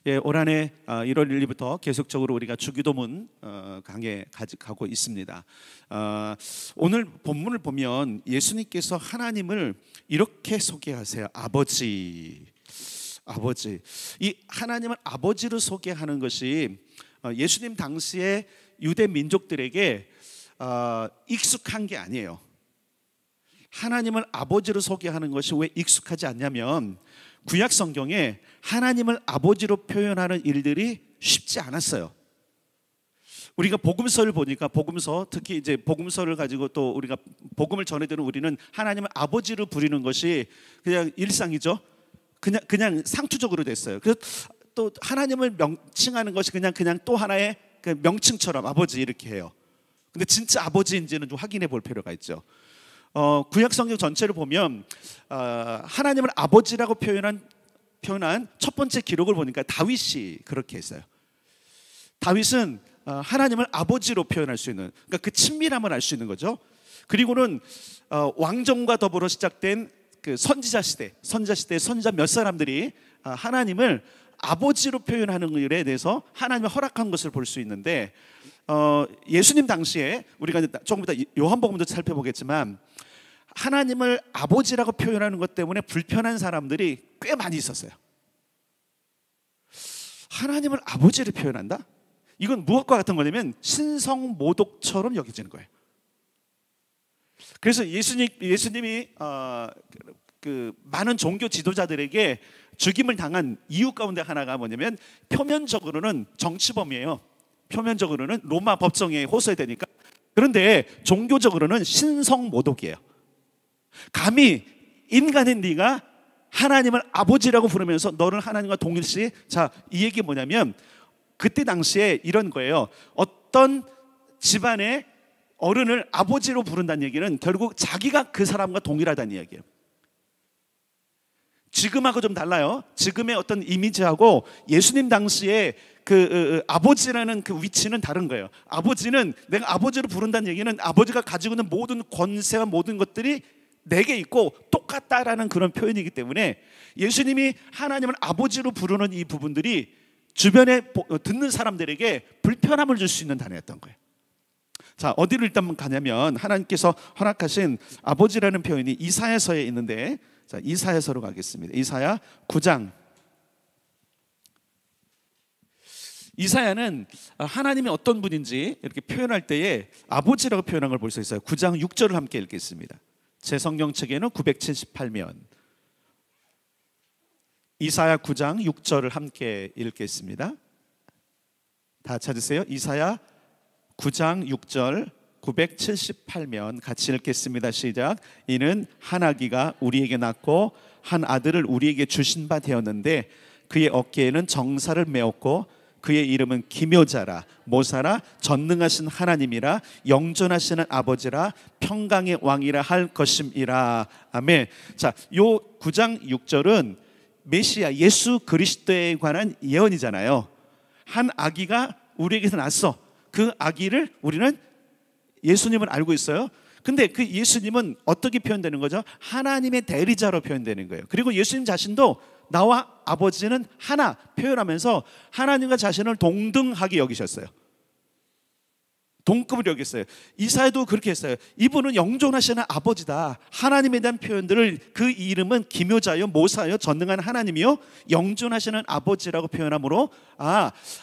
예, 올 한해 1월 1일부터 계속적으로 우리가 주기도문 강해 가고 있습니다. 오늘 본문을 보면 예수님께서 하나님을 이렇게 소개하세요. 아버지. 이 하나님을 아버지로 소개하는 것이 예수님 당시에 유대 민족들에게 익숙한 게 아니에요. 하나님을 아버지로 소개하는 것이 왜 익숙하지 않냐면 구약 성경에 하나님을 아버지로 표현하는 일들이 쉽지 않았어요. 우리가 복음서를 보니까 복음서, 특히 이제 복음서를 가지고 또 우리가 복음을 전해드리는 우리는 하나님을 아버지로 부르는 것이 그냥 일상이죠. 그냥 상투적으로 됐어요. 그래서 또 하나님을 명칭하는 것이 그냥 또 하나의 그 명칭처럼 아버지 이렇게 해요. 근데 진짜 아버지인지는 좀 확인해 볼 필요가 있죠. 구약 성경 전체를 보면 하나님을 아버지라고 표현한 첫 번째 기록을 보니까 다윗이 그렇게 했어요. 다윗은 하나님을 아버지로 표현할 수 있는, 그러니까 그 친밀함을 알 수 있는 거죠. 그리고는 왕정과 더불어 시작된 그 선지자 시대 선지자 몇 사람들이 하나님을 아버지로 표현하는 일에 대해서 하나님을 허락한 것을 볼 수 있는데, 예수님 당시에 우리가 조금 이따 요한복음도 살펴보겠지만 하나님을 아버지라고 표현하는 것 때문에 불편한 사람들이 꽤 많이 있었어요. 하나님을 아버지로 표현한다? 이건 무엇과 같은 거냐면 신성모독처럼 여겨지는 거예요. 그래서 예수님이 그 많은 종교 지도자들에게 죽임을 당한 이유 가운데 하나가 뭐냐면 표면적으로는 정치범이에요. 표면적으로는 로마 법정에 호소되니까. 그런데 종교적으로는 신성모독이에요. 감히 인간인 네가 하나님을 아버지라고 부르면서 너를 하나님과 동일시. 자, 이 얘기 뭐냐면 그때 당시에 이런 거예요. 어떤 집안의 어른을 아버지로 부른다는 얘기는 결국 자기가 그 사람과 동일하다는 이야기예요. 지금하고 좀 달라요. 지금의 어떤 이미지하고 예수님 당시에 그 아버지라는 그 위치는 다른 거예요. 아버지는 내가 아버지로 부른다는 얘기는 아버지가 가지고 있는 모든 권세와 모든 것들이 내게 있고 똑같다라는 그런 표현이기 때문에 예수님이 하나님을 아버지로 부르는 이 부분들이 주변에 듣는 사람들에게 불편함을 줄 수 있는 단어였던 거예요. 자, 어디를 일단 가냐면 하나님께서 허락하신 아버지라는 표현이 이사야서에 있는데, 자, 이사야서로 가겠습니다. 이사야 9장. 이사야는 하나님이 어떤 분인지 이렇게 표현할 때에 아버지라고 표현한 걸 볼 수 있어요. 9장 6절을 함께 읽겠습니다. 제 성경책에는 978면. 이사야 9장 6절을 함께 읽겠습니다. 다 찾으세요. 이사야 9장 6절 978면 같이 읽겠습니다. 시작. 이는 한 아기가 우리에게 낳고 한 아들을 우리에게 주신 바 되었는데 그의 어깨에는 정사를 메었고 그의 이름은 기묘자라 모사라 전능하신 하나님이라 영존하시는 아버지라 평강의 왕이라 할 것임이라. 아멘. 자, 요 9장 6절은 메시아 예수 그리스도에 관한 예언이잖아요. 한 아기가 우리에게서 났어. 그 아기를 우리는 예수님을 알고 있어요. 근데 그 예수님은 어떻게 표현되는 거죠? 하나님의 대리자로 표현되는 거예요. 그리고 예수님 자신도 나와 아버지는 하나 표현하면서 하나님과 자신을 동등하게 여기셨어요. 동급을 여겼어요. 이사야도 그렇게 했어요. 이분은 영존하시는 아버지다. 하나님에 대한 표현들을 그 이름은 기묘자요 모사요 전능한 하나님이요 영존하시는 아버지라고 표현하므로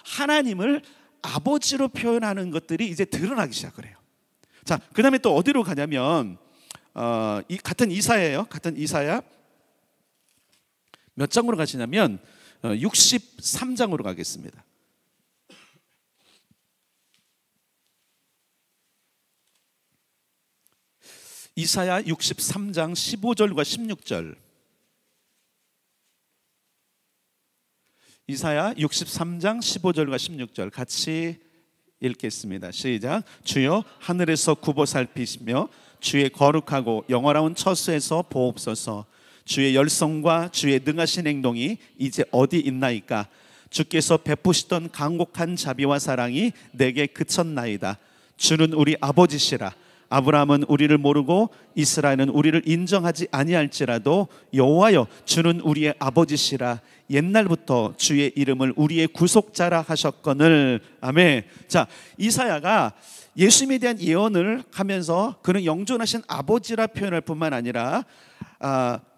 하나님을 아버지로 표현하는 것들이 이제 드러나기 시작을 해요. 자, 그 다음에 또 어디로 가냐면 같은 이사야예요. 같은 이사야 몇 장으로 가시냐면 63장으로 가겠습니다. 이사야 63장 15절과 16절. 이사야 63장 15절과 16절 같이 읽겠습니다. 시작. 주여 하늘에서 굽어 살피시며 주의 거룩하고 영원하운 처소에서 보옵소서. 주의 열성과 주의 능하신 행동이 이제 어디 있나이까. 주께서 베푸시던 강곡한 자비와 사랑이 내게 그쳤나이다. 주는 우리 아버지시라. 아브라함은 우리를 모르고 이스라엘은 우리를 인정하지 아니할지라도 여호와여 주는 우리의 아버지시라 옛날부터 주의 이름을 우리의 구속자라 하셨거늘. 아멘. 자, 이사야가 예수님에 대한 예언을 하면서 그는 영존하신 아버지라 표현할 뿐만 아니라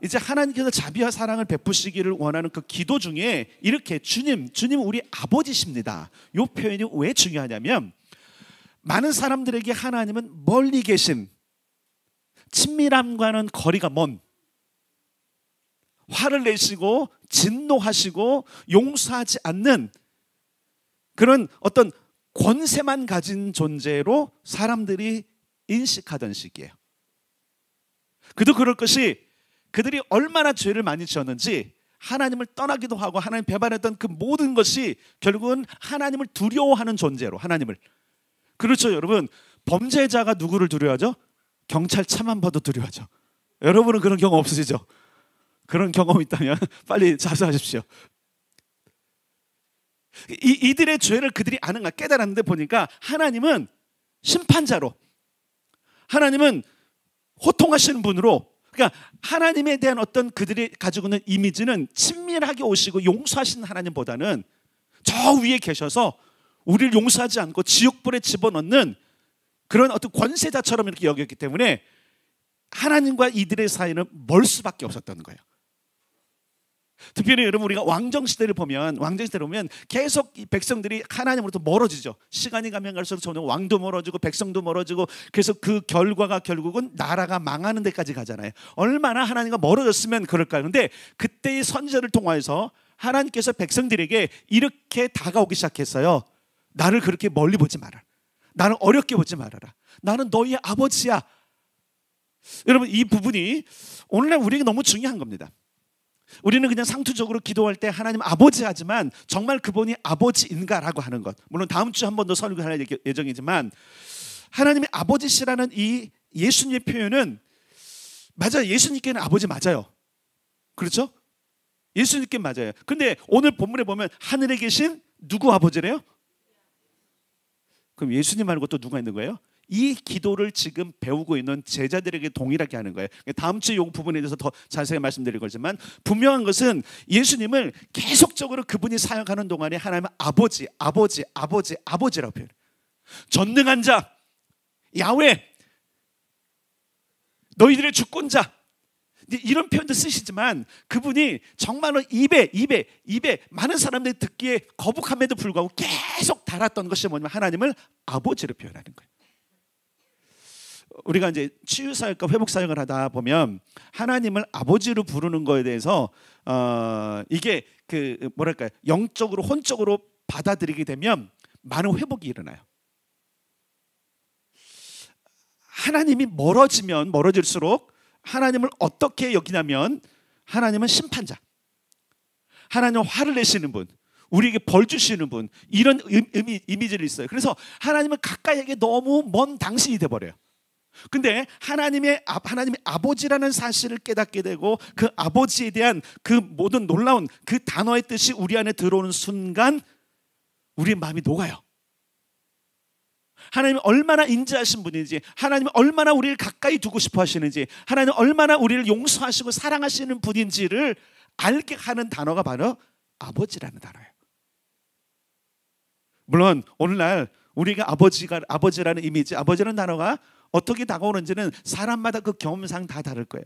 이제 하나님께서 자비와 사랑을 베푸시기를 원하는 그 기도 중에 이렇게 주님은 우리 아버지십니다. 이 표현이 왜 중요하냐면 많은 사람들에게 하나님은 멀리 계신, 친밀함과는 거리가 먼, 화를 내시고 진노하시고 용서하지 않는 그런 어떤 권세만 가진 존재로 사람들이 인식하던 시기예요. 그도 그럴 것이 그들이 얼마나 죄를 많이 지었는지 하나님을 떠나기도 하고 하나님 배반했던 그 모든 것이 결국은 하나님을 두려워하는 존재로, 하나님을, 그렇죠 여러분. 범죄자가 누구를 두려워하죠? 경찰차만 봐도 두려워하죠. 여러분은 그런 경험 없으시죠? 그런 경험 있다면 빨리 자수하십시오. 이들의 죄를 그들이 아는가 깨달았는데 보니까 하나님은 심판자로, 하나님은 호통하시는 분으로, 그러니까 하나님에 대한 어떤 그들이 가지고 있는 이미지는 친밀하게 오시고 용서하시는 하나님보다는 저 위에 계셔서 우리를 용서하지 않고 지옥불에 집어넣는 그런 어떤 권세자처럼 이렇게 여겼기 때문에 하나님과 이들의 사이는 멀 수밖에 없었던 거예요. 특별히 여러분 우리가 왕정시대를 보면 계속 이 백성들이 하나님으로부터 멀어지죠. 시간이 가면 갈수록 점점 왕도 멀어지고 백성도 멀어지고, 그래서 그 결과가 결국은 나라가 망하는 데까지 가잖아요. 얼마나 하나님과 멀어졌으면 그럴까요? 그런데 그때의 선지자를 통하여서 하나님께서 백성들에게 이렇게 다가오기 시작했어요. 나를 그렇게 멀리 보지 마라. 나는 어렵게 보지 말아라. 나는 너희의 아버지야. 여러분 이 부분이 오늘날 우리에게 너무 중요한 겁니다. 우리는 그냥 상투적으로 기도할 때 하나님 아버지 하지만 정말 그분이 아버지인가라고 하는 것, 물론 다음 주에 한 번 더 설교할 예정이지만 하나님의 아버지시라는 이 예수님의 표현은 맞아요. 예수님께는 아버지 맞아요. 그렇죠? 예수님께 맞아요. 근데 오늘 본문에 보면 하늘에 계신 누구 아버지래요? 그럼 예수님 말고 또 누가 있는 거예요? 이 기도를 지금 배우고 있는 제자들에게 동일하게 하는 거예요. 다음 주에 이 부분에 대해서 더 자세히 말씀드릴 거지만 분명한 것은 예수님을 계속적으로 그분이 사역하는 동안에 하나님은 아버지라고 표현해요. 전능한 자 야훼, 너희들의 주권자, 이런 표현도 쓰시지만 그분이 정말로 입에 많은 사람들이 듣기에 거북함에도 불구하고 계속 달았던 것이 뭐냐면 하나님을 아버지로 표현하는 거예요. 우리가 이제 치유사역과 회복사역을 하다 보면 하나님을 아버지로 부르는 거에 대해서 이게 그 뭐랄까요, 영적으로 혼적으로 받아들이게 되면 많은 회복이 일어나요. 하나님이 멀어질수록 하나님을 어떻게 여기냐면 하나님은 심판자, 하나님은 화를 내시는 분, 우리에게 벌 주시는 분, 이런 이미지를 있어요. 그래서 하나님은 가까이에게 너무 먼 당신이 돼버려요. 근데 하나님의 아버지라는 사실을 깨닫게 되고 그 아버지에 대한 그 모든 놀라운 그 단어의 뜻이 우리 안에 들어오는 순간 우리의 마음이 녹아요. 하나님이 얼마나 인자하신 분인지, 하나님이 얼마나 우리를 가까이 두고 싶어 하시는지, 하나님이 얼마나 우리를 용서하시고 사랑하시는 분인지를 알게 하는 단어가 바로 아버지라는 단어예요. 물론 오늘날 우리가 아버지라는 이미지, 아버지라는 단어가 어떻게 다가오는지는 사람마다 그 경험상 다 다를 거예요.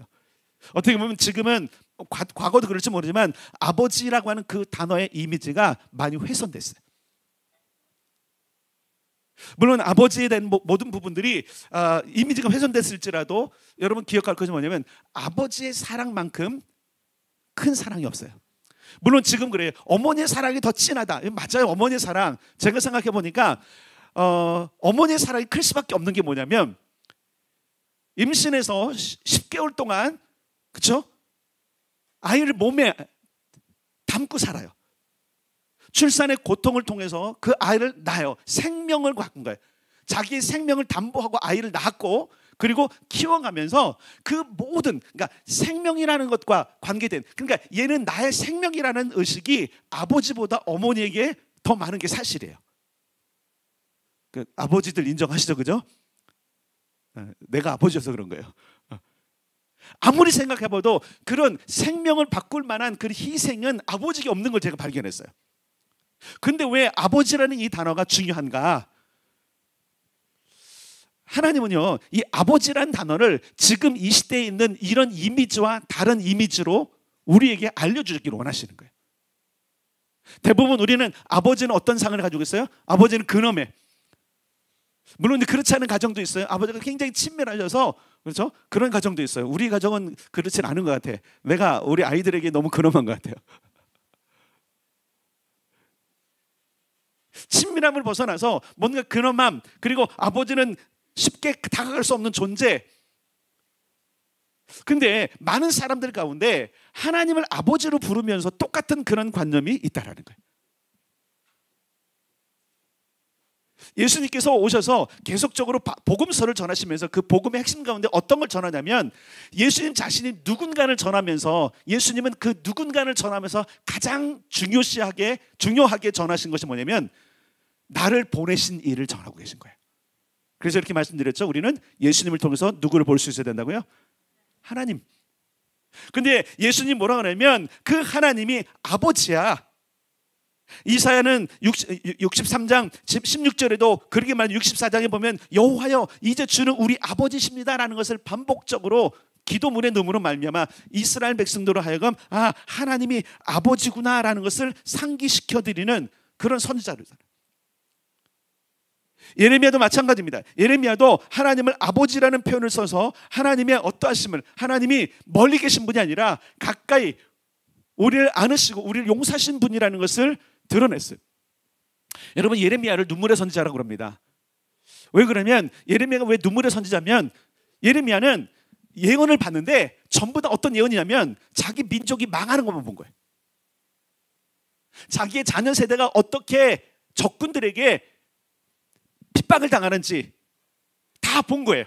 어떻게 보면 지금은 과거도 그럴지 모르지만 아버지라고 하는 그 단어의 이미지가 많이 훼손됐어요. 물론 아버지에 대한 모든 부분들이 이미지가 훼손됐을지라도 여러분 기억할 것이 뭐냐면 아버지의 사랑만큼 큰 사랑이 없어요. 물론 지금 그래요. 어머니의 사랑이 더 진하다. 맞아요. 어머니의 사랑. 제가 생각해 보니까 어머니의 사랑이 클 수밖에 없는 게 뭐냐면 임신해서 10개월 동안, 그렇죠? 아이를 몸에 담고 살아요. 출산의 고통을 통해서 그 아이를 낳아요. 생명을 갖은 거예요. 자기의 생명을 담보하고 아이를 낳았고, 그리고 키워가면서 그 모든, 그러니까 생명이라는 것과 관계된, 그러니까 얘는 나의 생명이라는 의식이 아버지보다 어머니에게 더 많은 게 사실이에요. 그 아버지들 인정하시죠, 그죠? 내가 아버지여서 그런 거예요. 아무리 생각해봐도 그런 생명을 바꿀 만한 그 희생은 아버지가 없는 걸 제가 발견했어요. 근데 왜 아버지라는 이 단어가 중요한가? 하나님은요, 이 아버지라는 단어를 지금 이 시대에 있는 이런 이미지와 다른 이미지로 우리에게 알려주기를 원하시는 거예요. 대부분 우리는 아버지는 어떤 상을 가지고 있어요? 아버지는 근엄해. 물론 그렇지 않은 가정도 있어요. 아버지가 굉장히 친밀하셔서, 그렇죠? 그런 가정도 있어요. 우리 가정은 그렇지 않은 것 같아. 내가 우리 아이들에게 너무 근엄한 것 같아요. 친밀함을 벗어나서 뭔가 근엄함, 그리고 아버지는 쉽게 다가갈 수 없는 존재. 근데 많은 사람들 가운데 하나님을 아버지로 부르면서 똑같은 그런 관념이 있다라는 거예요. 예수님께서 오셔서 계속적으로 복음서를 전하시면서 그 복음의 핵심 가운데 어떤 걸 전하냐면, 예수님 자신이 누군가를 전하면서, 예수님은 그 누군가를 전하면서 가장 중요하게 전하신 것이 뭐냐면 나를 보내신 이를 전하고 계신 거예요. 그래서 이렇게 말씀드렸죠. 우리는 예수님을 통해서 누구를 볼 수 있어야 된다고요? 하나님. 근데 예수님 뭐라 그러냐면 그 하나님이 아버지야. 이사야는 63장 16절에도 그렇게 말하는 64장에 보면 여호와여 이제 주는 우리 아버지십니다라는 것을 반복적으로 기도문의 눈으로 말미암아 이스라엘 백성들로 하여금 하나님이 아버지구나라는 것을 상기시켜 드리는 그런 선지자들이잖아요. 예레미야도 마찬가지입니다. 예레미야도 하나님을 아버지라는 표현을 써서 하나님의 어떠하심을, 하나님이 멀리 계신 분이 아니라 가까이 우리를 안으시고 우리를 용서하신 분이라는 것을 드러냈어요. 여러분, 예레미야를 눈물의 선지자라고 합니다. 왜 그러면, 예레미야가 왜 눈물의 선지자면, 예레미야는 예언을 봤는데 전부 다 어떤 예언이냐면 자기 민족이 망하는 것만 본 거예요. 자기의 자녀 세대가 어떻게 적군들에게 핍박을 당하는지 다 본 거예요.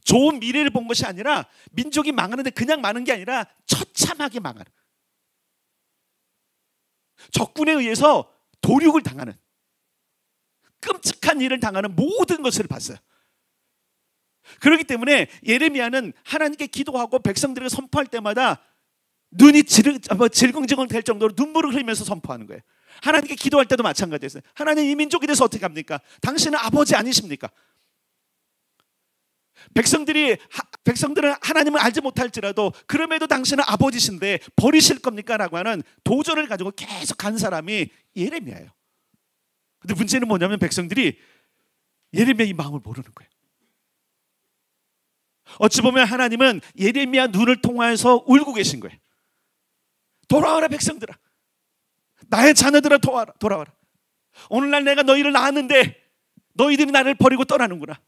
좋은 미래를 본 것이 아니라 민족이 망하는데 그냥 망하는 게 아니라 처참하게 망하는, 적군에 의해서 도륙을 당하는, 끔찍한 일을 당하는 모든 것을 봤어요. 그렇기 때문에 예레미야는 하나님께 기도하고 백성들에게 선포할 때마다 눈이 질겅질겅 될 정도로 눈물을 흘리면서 선포하는 거예요. 하나님께 기도할 때도 마찬가지였어요. 하나님, 이 민족에 대해서 어떻게 합니까? 당신은 아버지 아니십니까? 백성들은 하나님을 알지 못할지라도 그럼에도 당신은 아버지신데 버리실 겁니까? 라고 하는 도전을 가지고 계속 간 사람이 예레미야예요. 근데 문제는 뭐냐면 백성들이 예레미야 이 마음을 모르는 거예요. 어찌 보면 하나님은 예레미야 눈을 통하여서 울고 계신 거예요. 돌아와라 백성들아, 나의 자녀들아 돌아와라. 오늘날 내가 너희를 낳았는데 너희들이 나를 버리고 떠나는구나.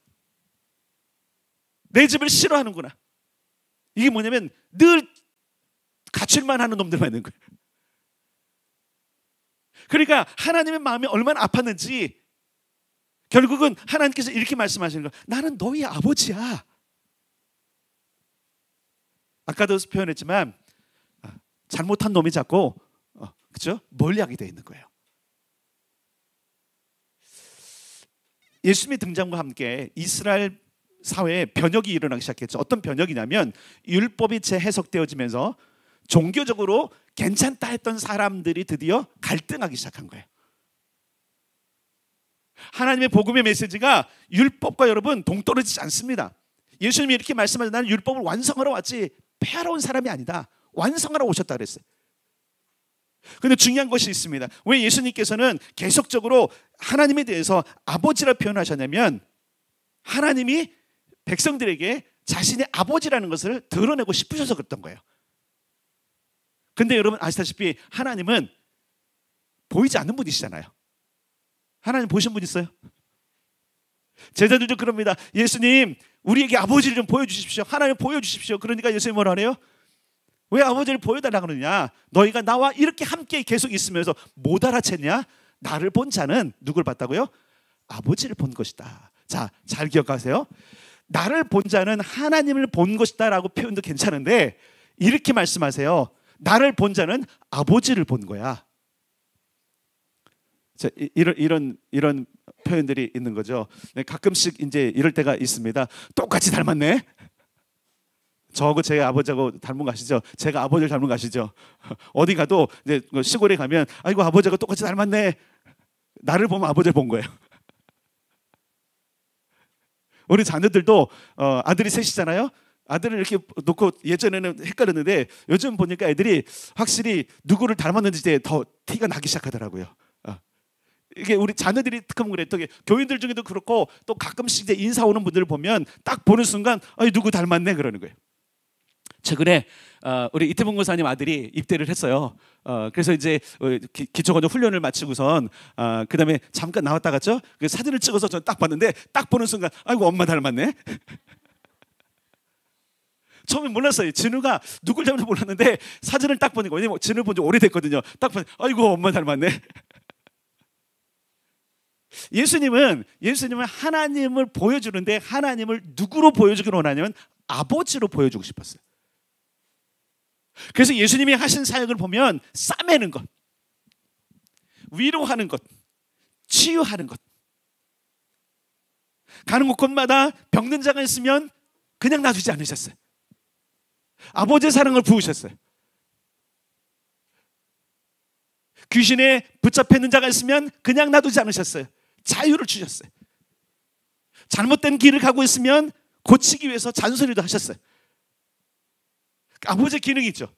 내 집을 싫어하는구나. 이게 뭐냐면 늘 가출만 하는 놈들만 있는 거예요. 그러니까 하나님의 마음이 얼마나 아팠는지 결국은 하나님께서 이렇게 말씀하시는 거예요. 나는 너희 아버지야. 아까도 표현했지만 잘못한 놈이 자꾸 그렇죠? 멀리하게 되어 있는 거예요. 예수님의 등장과 함께 이스라엘 사회에 변혁이 일어나기 시작했죠. 어떤 변혁이냐면 율법이 재해석되어지면서 종교적으로 괜찮다 했던 사람들이 드디어 갈등하기 시작한 거예요. 하나님의 복음의 메시지가 율법과 여러분 동떨어지지 않습니다. 예수님이 이렇게 말씀하셨어요. 나는 율법을 완성하러 왔지 폐하러 온 사람이 아니다. 완성하러 오셨다 그랬어요. 그런데 중요한 것이 있습니다. 왜 예수님께서는 계속적으로 하나님에 대해서 아버지라 표현하셨냐면 하나님이 백성들에게 자신의 아버지라는 것을 드러내고 싶으셔서 그랬던 거예요. 근데 여러분 아시다시피 하나님은 보이지 않는 분이시잖아요. 하나님 보신 분 있어요? 제자들도 그럽니다. 예수님, 우리에게 아버지를 좀 보여주십시오. 하나님 보여주십시오. 그러니까 예수님 뭐라 그래요? 왜 아버지를 보여달라고 그러냐? 너희가 나와 이렇게 함께 계속 있으면서 못 알아챘냐? 나를 본 자는 누굴 봤다고요? 아버지를 본 것이다. 자, 잘 기억하세요. 나를 본 자는 하나님을 본 것이다 라고 표현도 괜찮은데 이렇게 말씀하세요. 나를 본 자는 아버지를 본 거야. 자, 이런 표현들이 있는 거죠. 네, 가끔씩 이제 이럴 때가 있습니다. 똑같이 닮았네. 저하고 제 아버지하고 닮은 거 아시죠? 제가 아버지를 닮은 거 아시죠? 어디 가도 이제 시골에 가면 아이고 아버지가 똑같이 닮았네. 나를 보면 아버지를 본 거예요. 우리 자녀들도 아들이 셋이잖아요. 아들을 이렇게 놓고 예전에는 헷갈렸는데 요즘 보니까 애들이 확실히 누구를 닮았는지 더 티가 나기 시작하더라고요. 이게 우리 자녀들이 특히 그래. 또 교인들 중에도 그렇고 또 가끔씩 이제 인사 오는 분들을 보면 딱 보는 순간 누구 닮았네 그러는 거예요. 최근에 우리 이태봉 고사님 아들이 입대를 했어요. 그래서 이제 기초건조 훈련을 마치고선 그다음에 잠깐 나왔다 갔죠. 그 사진을 찍어서 저는 딱 봤는데 딱 보는 순간 아이고 엄마 닮았네. 처음에 몰랐어요. 진우가 누굴 닮은지 몰랐는데 사진을 딱 보니까 왜냐면 진우 본 지 오래됐거든요. 딱 보니 아이고 엄마 닮았네. 예수님은 하나님을 보여주는데 하나님을 누구로 보여주기를 원하냐면 아버지로 보여주고 싶었어요. 그래서 예수님이 하신 사역을 보면 싸매는 것, 위로하는 것, 치유하는 것, 가는 곳곳마다 병든 자가 있으면 그냥 놔두지 않으셨어요. 아버지의 사랑을 부으셨어요. 귀신에 붙잡혀 있는 자가 있으면 그냥 놔두지 않으셨어요. 자유를 주셨어요. 잘못된 길을 가고 있으면 고치기 위해서 잔소리도 하셨어요. 아버지의 기능이 있죠.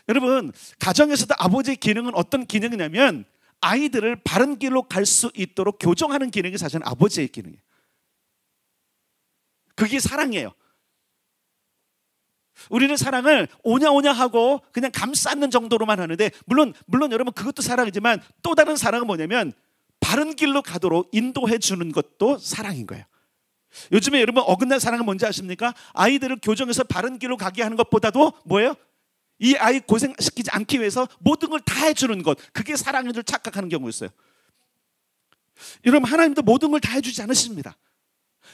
여러분, 가정에서도 아버지의 기능은 어떤 기능이냐면 아이들을 바른 길로 갈 수 있도록 교정하는 기능이 사실은 아버지의 기능이에요. 그게 사랑이에요. 우리는 사랑을 오냐오냐 하고 그냥 감싸는 정도로만 하는데 물론 여러분 그것도 사랑이지만 또 다른 사랑은 뭐냐면 바른 길로 가도록 인도해 주는 것도 사랑인 거예요. 요즘에 여러분 어긋난 사랑은 뭔지 아십니까? 아이들을 교정해서 바른 길로 가게 하는 것보다도 뭐예요? 이 아이 고생시키지 않기 위해서 모든 걸 다 해주는 것, 그게 사랑인 줄 착각하는 경우가 있어요. 여러분 하나님도 모든 걸 다 해주지 않으십니다.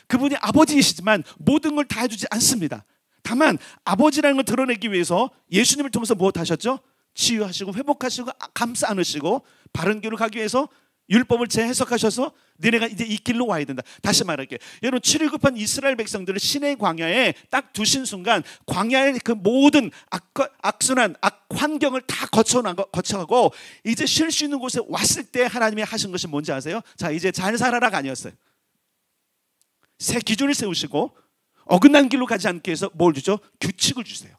그분이 아버지이시지만 모든 걸 다 해주지 않습니다. 다만 아버지라는 걸 드러내기 위해서 예수님을 통해서 무엇 하셨죠? 치유하시고 회복하시고 감싸 안으시고 바른 길로 가기 위해서 율법을 재해석하셔서 너네가 이제 이 길로 와야 된다. 다시 말할게요. 여러분 출애굽한 이스라엘 백성들을 시내 광야에 딱 두신 순간 광야의 그 모든 악순환, 악환경을 다 거쳐가고 이제 쉴 수 있는 곳에 왔을 때 하나님이 하신 것이 뭔지 아세요? 자, 이제 잘 살아라가 아니었어요. 새 기준을 세우시고 어긋난 길로 가지 않게 해서 뭘 주죠? 규칙을 주세요.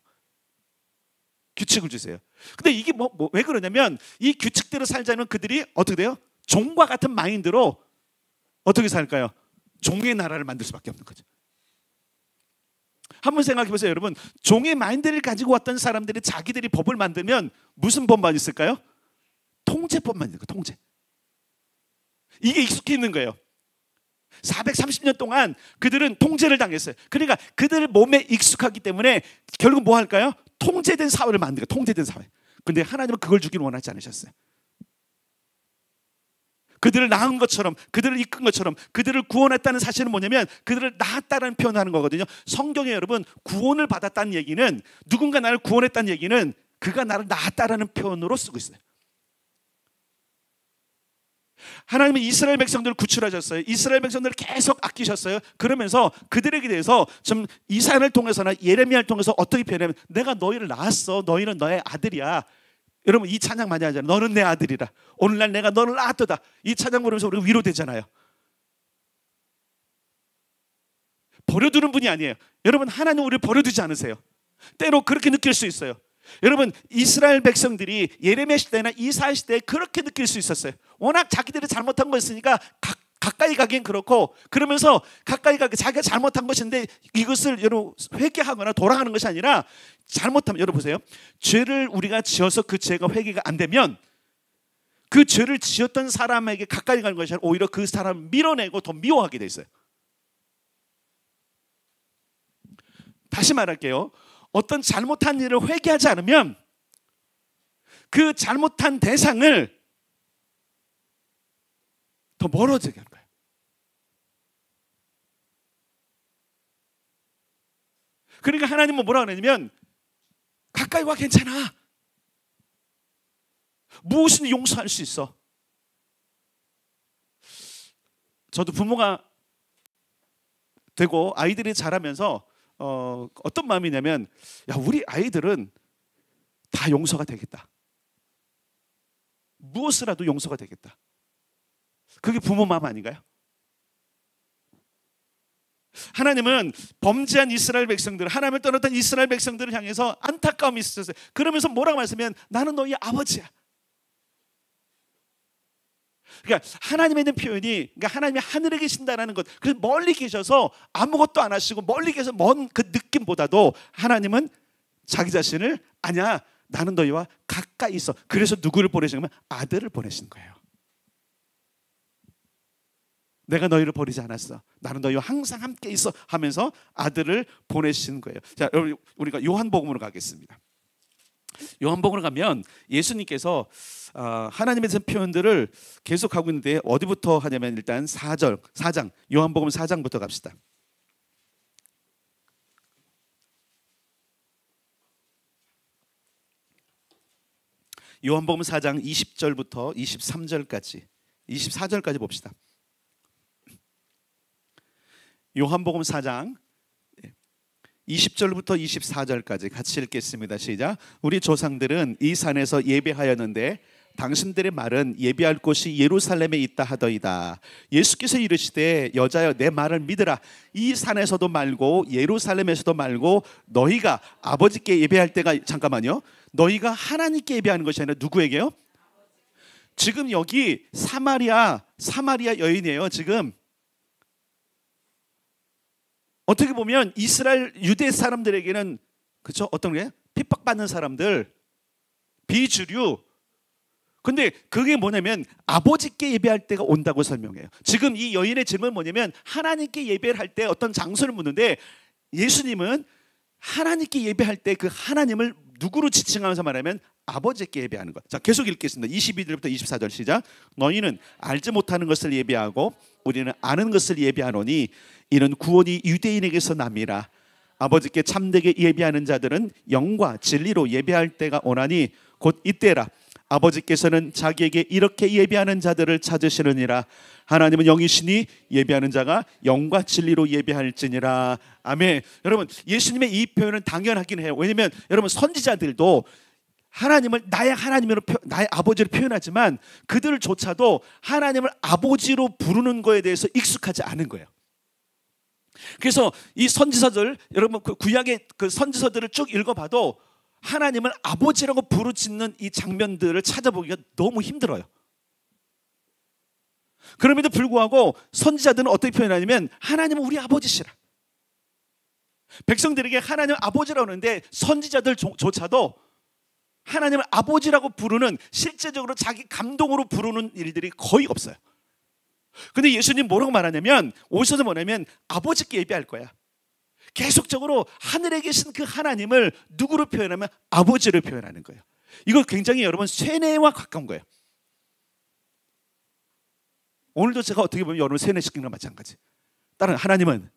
규칙을 주세요. 근데 이게 왜 그러냐면 이 규칙대로 살자면 그들이 어떻게 돼요? 종과 같은 마인드로 어떻게 살까요? 종의 나라를 만들 수밖에 없는 거죠. 한번 생각해 보세요, 여러분. 종의 마인드를 가지고 왔던 사람들이 자기들이 법을 만들면 무슨 법만 있을까요? 통제법만 있는 거예요. 통제. 이게 익숙해 있는 거예요. 430년 동안 그들은 통제를 당했어요. 그러니까 그들 몸에 익숙하기 때문에 결국 뭐 할까요? 통제된 사회를 만들어요. 통제된 사회. 근데 하나님은 그걸 주기를 원하지 않으셨어요. 그들을 낳은 것처럼, 그들을 이끈 것처럼, 그들을 구원했다는 사실은 뭐냐면 그들을 낳았다는 표현을 하는 거거든요. 성경에 여러분 구원을 받았다는 얘기는 누군가 나를 구원했다는 얘기는 그가 나를 낳았다라는 표현으로 쓰고 있어요. 하나님은 이스라엘 백성들을 구출하셨어요. 이스라엘 백성들을 계속 아끼셨어요. 그러면서 그들에게 대해서 좀 이사야를 통해서나 예레미야를 통해서 어떻게 표현하면 내가 너희를 낳았어. 너희는 너의 아들이야. 여러분 이 찬양 많이 하잖아요. 너는 내 아들이라. 오늘날 내가 너를 낳았도다. 이 찬양 부르면서 우리가 위로되잖아요. 버려두는 분이 아니에요. 여러분 하나님 우리를 버려두지 않으세요. 때로 그렇게 느낄 수 있어요. 여러분 이스라엘 백성들이 예레미야 시대나 이사야 시대에 그렇게 느낄 수 있었어요. 워낙 자기들이 잘못한 거 있으니까 가까이 가긴 그렇고 그러면서 가까이 가기 자기가 잘못한 것인데 이것을 여러분 회개하거나 돌아가는 것이 아니라 잘못하면 여러분 보세요. 죄를 우리가 지어서 그 죄가 회개가 안 되면 그 죄를 지었던 사람에게 가까이 가는 것이 아니라 오히려 그 사람을 밀어내고 더 미워하게 돼 있어요. 다시 말할게요. 어떤 잘못한 일을 회개하지 않으면 그 잘못한 대상을 더 멀어지게 하는 거예요. 그러니까 하나님은 뭐라 그러냐면 가까이 와 괜찮아. 무엇이든 용서할 수 있어. 저도 부모가 되고 아이들이 자라면서 어떤 마음이냐면, 야, 우리 아이들은 다 용서가 되겠다. 무엇이라도 용서가 되겠다. 그게 부모 마음 아닌가요? 하나님은 범죄한 이스라엘 백성들, 하나님을 떠났던 이스라엘 백성들을 향해서 안타까움이 있었어요. 그러면서 뭐라고 말씀하면, 나는 너희 아버지야. 그러니까 하나님에 대한 표현이, 그러니까 하나님이 하늘에 계신다라는 것, 그래서 멀리 계셔서 아무것도 안 하시고 멀리 계셔서 먼 그 느낌보다도 하나님은 자기 자신을, 아니야, 나는 너희와 가까이 있어. 그래서 누구를 보내신 거면 아들을 보내신 거예요. 내가 너희를 버리지 않았어. 나는 너희와 항상 함께 있어 하면서 아들을 보내신 거예요. 자, 여러분, 우리가 요한복음으로 가겠습니다. 요한복음으로 가면 예수님께서 하나님에 대한 표현들을 계속하고 있는데, 어디부터 하냐면 일단 4장, 요한복음 4장부터 갑시다. 요한복음 4장 20절부터 23절까지, 24절까지 봅시다. 요한복음 4장 20절부터 24절까지 같이 읽겠습니다. 시작. 우리 조상들은 이 산에서 예배하였는데 당신들의 말은 예배할 곳이 예루살렘에 있다 하더이다. 예수께서 이르시되, 여자여, 내 말을 믿으라. 이 산에서도 말고 예루살렘에서도 말고 너희가 아버지께 예배할 때가, 잠깐만요, 너희가 하나님께 예배하는 것이 아니라 누구에게요? 지금 여기 사마리아 여인이에요. 지금 어떻게 보면 이스라엘 유대 사람들에게는, 그렇죠, 어떤 게 핍박받는 사람들, 비주류. 근데 그게 뭐냐면 아버지께 예배할 때가 온다고 설명해요. 지금 이 여인의 질문은 뭐냐면, 하나님께 예배를 할 때 어떤 장소를 묻는데, 예수님은 하나님께 예배할 때 그 하나님을 누구로 지칭하면서 말하면 아버지께 예배하는 것. 자, 계속 읽겠습니다. 22절부터 24절 시작. 너희는 알지 못하는 것을 예배하고 우리는 아는 것을 예배하노니 이는 구원이 유대인에게서 남이라. 아버지께 참되게 예배하는 자들은 영과 진리로 예배할 때가 오나니 곧 이때라. 아버지께서는 자기에게 이렇게 예배하는 자들을 찾으시느니라. 하나님은 영이시니 예배하는 자가 영과 진리로 예배할지니라. 아멘. 여러분, 예수님의 이 표현은 당연하긴 해요. 왜냐하면 여러분, 선지자들도 하나님을 나의 하나님으로, 나의 아버지로 표현하지만 그들조차도 하나님을 아버지로 부르는 거에 대해서 익숙하지 않은 거예요. 그래서 이 선지서들, 여러분 그 구약의 그 선지서들을 쭉 읽어봐도 하나님을 아버지라고 부르짖는 이 장면들을 찾아보기가 너무 힘들어요. 그럼에도 불구하고 선지자들은 어떻게 표현하냐면, 하나님은 우리 아버지시라. 백성들에게 하나님 아버지라고 하는데 선지자들조차도 하나님을 아버지라고 부르는, 실제적으로 자기 감동으로 부르는 일들이 거의 없어요. 근데 예수님 뭐라고 말하냐면, 오셔서 뭐냐면 아버지께 예배할 거야. 계속적으로 하늘에 계신 그 하나님을 누구로 표현하면 아버지를 표현하는 거예요. 이거 굉장히 여러분 세뇌와 가까운 거예요. 오늘도 제가 어떻게 보면 여러분 세뇌시키는 거랑 마찬가지. 다른 하나님은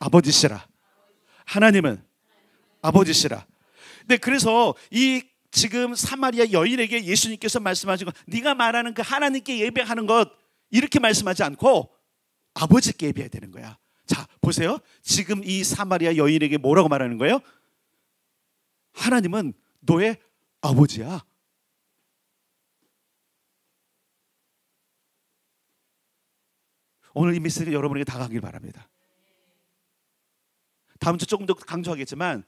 아버지시라. 하나님은 아버지시라. 근데 그래서 이 지금 사마리아 여인에게 예수님께서 말씀하신 것, 네가 말하는 그 하나님께 예배하는 것, 이렇게 말씀하지 않고 아버지께 예배해야 되는 거야. 자, 보세요. 지금 이 사마리아 여인에게 뭐라고 말하는 거예요? 하나님은 너의 아버지야. 오늘 이 메시지 여러분에게 다가가길 바랍니다. 다음 주 조금 더 강조하겠지만,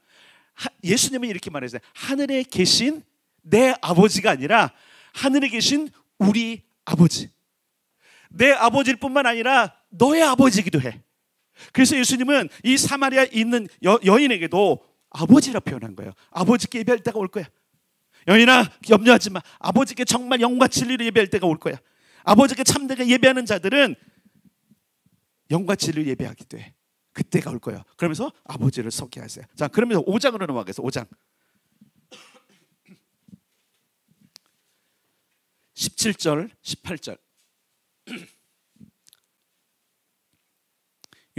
예수님은 이렇게 말했어요. 하늘에 계신 내 아버지가 아니라 하늘에 계신 우리 아버지. 내 아버지일 뿐만 아니라 너의 아버지이기도 해. 그래서 예수님은 이 사마리아에 있는 여인에게도 아버지라 표현한 거예요. 아버지께 예배할 때가 올 거야. 여인아, 염려하지 마. 아버지께 정말 영과 진리로 예배할 때가 올 거야. 아버지께 참되게 예배하는 자들은 영과 진리로 예배하기도 해. 그때가 올 거예요. 그러면서 아버지를 소개하세요. 자, 그러면서 5장으로 넘어가겠습니다. 5장 17절 18절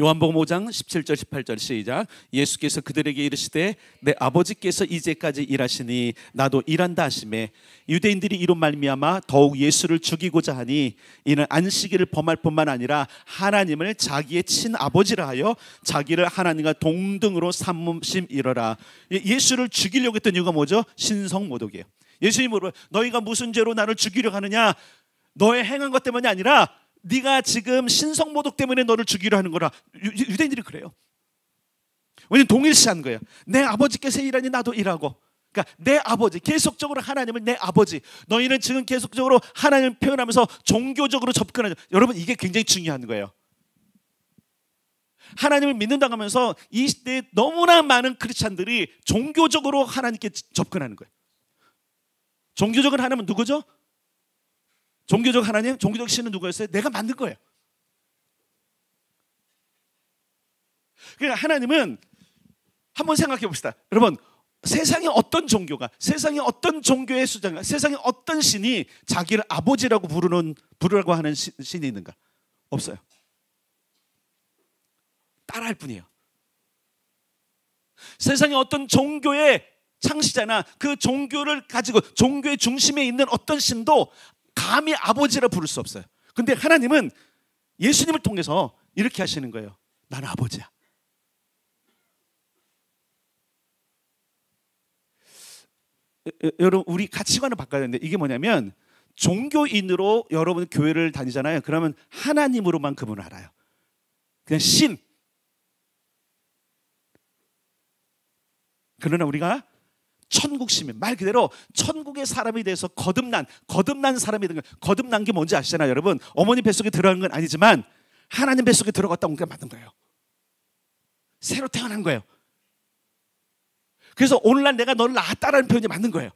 요한복음 5장 17절 18절 시작. 예수께서 그들에게 이르시되 내 아버지께서 이제까지 일하시니 나도 일한다 하시매 유대인들이 이로 말미암아 더욱 예수를 죽이고자 하니 이는 안식일을 범할 뿐만 아니라 하나님을 자기의 친아버지라 하여 자기를 하나님과 동등으로 삼으심이로라. 예수를 죽이려고 했던 이유가 뭐죠? 신성모독이에요. 예수님이 물어요. 너희가 무슨 죄로 나를 죽이려고 하느냐? 너의 행한 것 때문이 아니라 네가 지금 신성모독 때문에 너를 죽이려 하는 거라. 유대인들이 그래요. 왜냐면 동일시한 거예요. 내 아버지께서 일하니 나도 일하고. 그러니까 내 아버지, 계속적으로 하나님을 내 아버지. 너희는 지금 계속적으로 하나님을 표현하면서 종교적으로 접근하죠. 여러분, 이게 굉장히 중요한 거예요. 하나님을 믿는다고 하면서 이 시대에 너무나 많은 크리스찬들이 종교적으로 하나님께 접근하는 거예요. 종교적으로 하나님은 누구죠? 종교적 하나님, 종교적 신은 누구였어요? 내가 만든 거예요. 그러니까 하나님은 한번 생각해 봅시다. 여러분, 세상에 어떤 종교가, 세상에 어떤 종교의 수장가, 세상에 어떤 신이 자기를 아버지라고 부르라고 하는 신이 있는가? 없어요. 따라할 뿐이에요. 세상에 어떤 종교의 창시자나 그 종교를 가지고 종교의 중심에 있는 어떤 신도 감히 아버지라 부를 수 없어요. 근데 하나님은 예수님을 통해서 이렇게 하시는 거예요. 나는 아버지야. 여러분, 우리 가치관을 바꿔야 되는데 이게 뭐냐면 종교인으로 여러분 교회를 다니잖아요. 그러면 하나님으로만 그분을 알아요. 그냥 신. 그러나 우리가 천국 시민, 말 그대로 천국의 사람이 돼서 거듭난 사람이 된 거예요. 거듭난 게 뭔지 아시잖아요, 여러분. 어머니 뱃속에 들어간 건 아니지만 하나님 뱃속에 들어갔다 온 게 맞는 거예요. 새로 태어난 거예요. 그래서 오늘날 내가 너를 낳았다라는 표현이 맞는 거예요.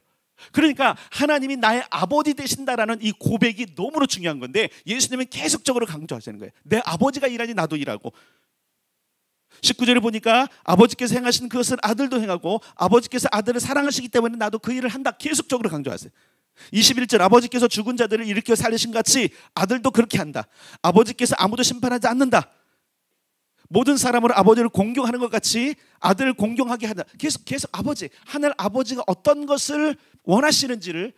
그러니까 하나님이 나의 아버지 되신다라는 이 고백이 너무나 중요한 건데 예수님은 계속적으로 강조하시는 거예요. 내 아버지가 일하니 나도 일하고. 19절에 보니까 아버지께서 행하신 그것을 아들도 행하고 아버지께서 아들을 사랑하시기 때문에 나도 그 일을 한다. 계속적으로 강조하세요. 21절 아버지께서 죽은 자들을 일으켜 살리신 같이 아들도 그렇게 한다. 아버지께서 아무도 심판하지 않는다. 모든 사람으로 아버지를 공경하는 것 같이 아들을 공경하게 한다. 계속 아버지, 하늘 아버지가 어떤 것을 원하시는지를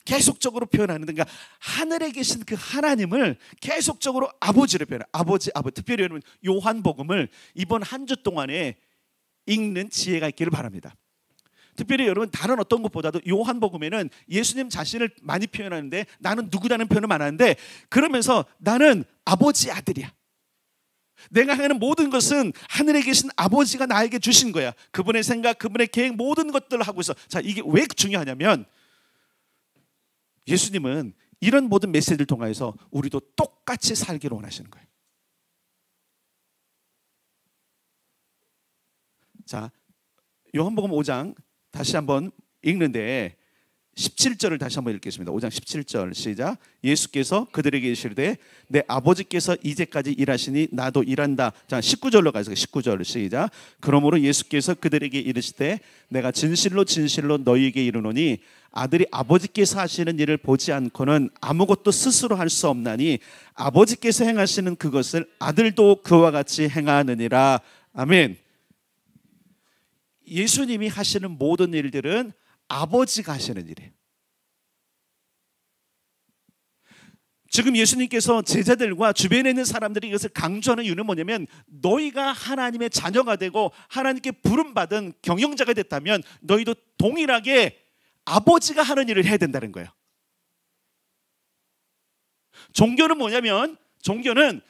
계속적으로 표현하는, 그러니까 하늘에 계신 그 하나님을 계속적으로 아버지로 표현해요. 아버지. 특별히 여러분 요한복음을 이번 한 주 동안에 읽는 지혜가 있기를 바랍니다. 특별히 여러분 다른 어떤 것보다도 요한복음에는 예수님 자신을 많이 표현하는데 나는 누구다는 표현을 많이 하는데 그러면서 나는 아버지 아들이야. 내가 하는 모든 것은 하늘에 계신 아버지가 나에게 주신 거야. 그분의 생각, 그분의 계획 모든 것들을 하고 있어. 자, 이게 왜 중요하냐면 예수님은 이런 모든 메시지를 통해서 우리도 똑같이 살기를 원하시는 거예요. 자, 요한복음 5장 다시 한번 읽는데 17절을 다시 한번 읽겠습니다. 5장 17절 시작. 예수께서 그들에게 이르시되 내 아버지께서 이제까지 일하시니 나도 일한다. 자, 19절로 가서 19절 시작. 그러므로 예수께서 그들에게 이르시되 내가 진실로 너희에게 이르노니 아들이 아버지께서 하시는 일을 보지 않고는 아무것도 스스로 할 수 없나니 아버지께서 행하시는 그것을 아들도 그와 같이 행하느니라. 아멘. 예수님이 하시는 모든 일들은 아버지가 하시는 일이에요. 지금 예수님께서 제자들과 주변에 있는 사람들이 이것을 강조하는 이유는 뭐냐면 너희가 하나님의 자녀가 되고 하나님께 부름받은 경영자가 됐다면 너희도 동일하게 아버지가 하는 일을 해야 된다는 거예요. 종교는 뭐냐면 종교는